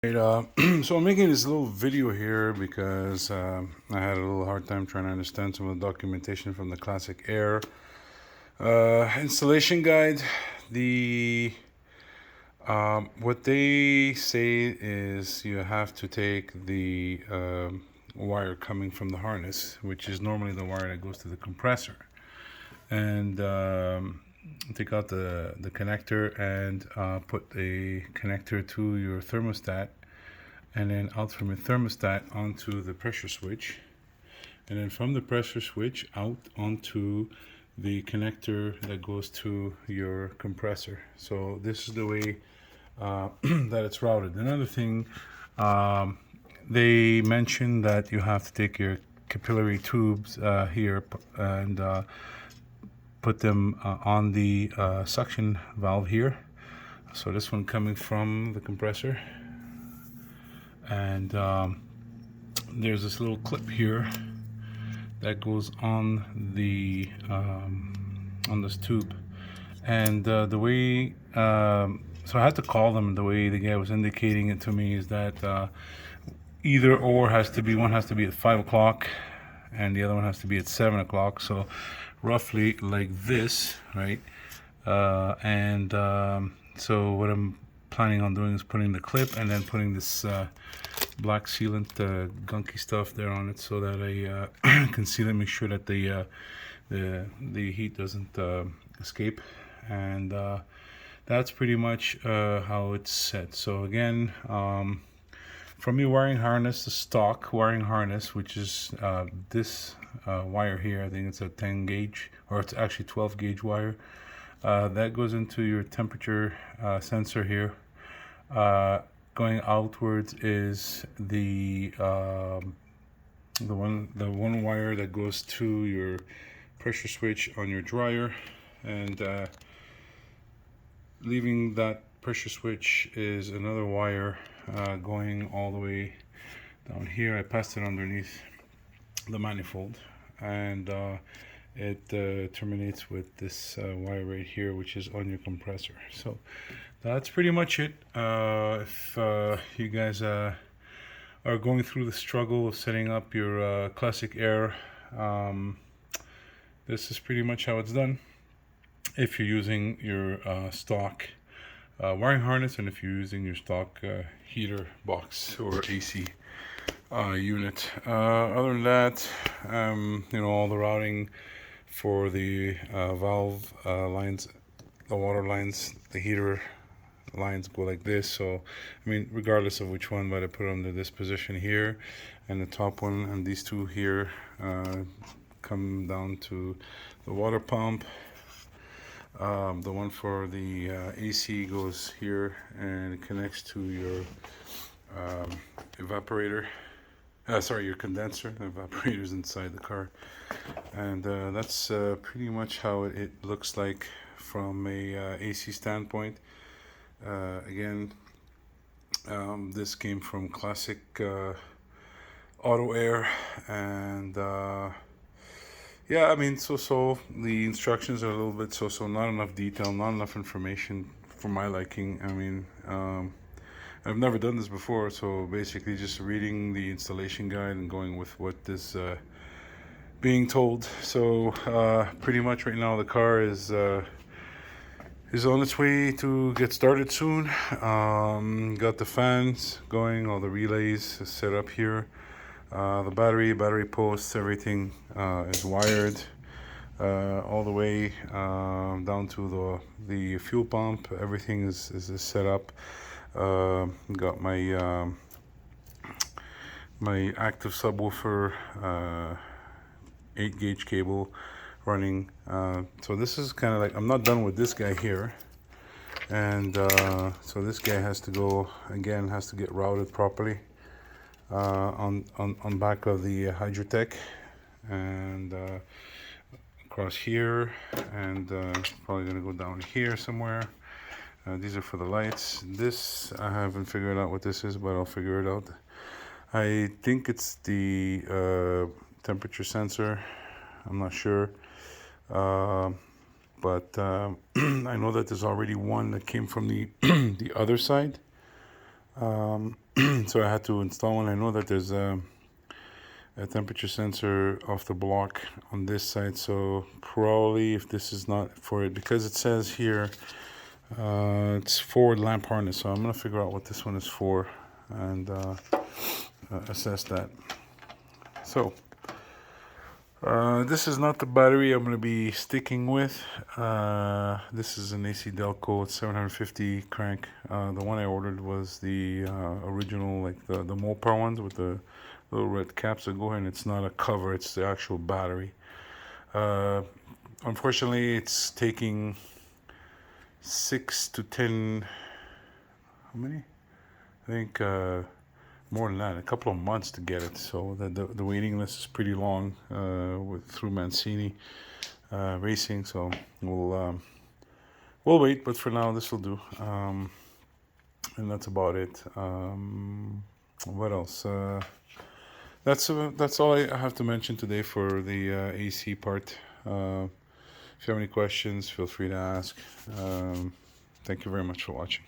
Right, so I'm making this little video here because I had a little hard time trying to understand some of the documentation from the Classic Air installation guide. The what they say is you have to take the wire coming from the harness, which is normally the wire that goes to the compressor, and take out the connector and put a connector to your thermostat, and then out from your thermostat onto the pressure switch, and then from the pressure switch out onto the connector that goes to your compressor. So this is the way that it's routed. Another thing, um, they mentioned that you have to take your capillary tubes here and put them on the suction valve here. So this one coming from the compressor, and there's this little clip here that goes on this tube, and the way so I had to call them. The way the guy was indicating it to me is that either or has to be, one has to be at 5 o'clock and the other one has to be at 7 o'clock, so roughly like this, right? And so what I'm planning on doing is putting the clip and then putting this black sealant gunky stuff there on it, so that I can seal it, make sure that the heat doesn't escape, and that's pretty much how it's set. So again, from your wiring harness, the stock wiring harness, which is this wire here, I think it's a 10 gauge, or it's actually 12 gauge wire, that goes into your temperature sensor here. Going outwards is the one wire that goes to your pressure switch on your dryer, and leaving that pressure switch is another wire going all the way down here. I passed it underneath the manifold, and it terminates with this wire right here, which is on your compressor. So that's pretty much it. If you guys are going through the struggle of setting up your Classic Air, this is pretty much how it's done. If you're using your stock wiring harness, and if you're using your stock heater box or AC unit. Other than that, all the routing for the valve lines, the water lines, the heater lines go like this. So, I mean, regardless of which one, but I put it under this position here, and the top one and these two here come down to the water pump. The one for the AC goes here and it connects to your evaporator. Sorry, your condenser. The evaporator's inside the car, and that's pretty much how it looks like from a AC standpoint. Again, this came from Classic Auto Air, and yeah, I mean, so the instructions are a little bit so not enough detail, not enough information for my liking. I mean, I've never done this before, so basically just reading the installation guide and going with what is being told. So pretty much right now the car is on its way to get started soon. Got the fans going, all the relays set up here. The battery posts, everything is wired all the way down to the fuel pump. Everything is set up. Got my my active subwoofer 8 gauge cable running. So this is kind of like, I'm not done with this guy here, and so this guy has to go again, has to get routed properly on back of the Hydrotech, and across here, and probably gonna go down here somewhere. These are for the lights. This, I haven't figured out what this is, but I'll figure it out. I think it's the temperature sensor. I'm not sure, but I know that there's already one that came from the the other side. So I had to install one. I know that there's a temperature sensor off the block on this side, so probably if this is not for it, because it says here it's forward lamp harness, so I'm gonna figure out what this one is for and assess that. So this is not the battery I'm going to be sticking with. This is an AC Delco. It's 750 crank. The one I ordered was the original, like the Mopar ones with the little red caps that go in. It's not a cover, it's the actual battery. Unfortunately, it's taking 6 to 10, how many? I think more than that, a couple of months to get it. So the waiting list is pretty long through Mancini Racing. So we'll wait, but for now this will do. And that's about it. What else? That's all I have to mention today for the AC part. If you have any questions, feel free to ask. Thank you very much for watching.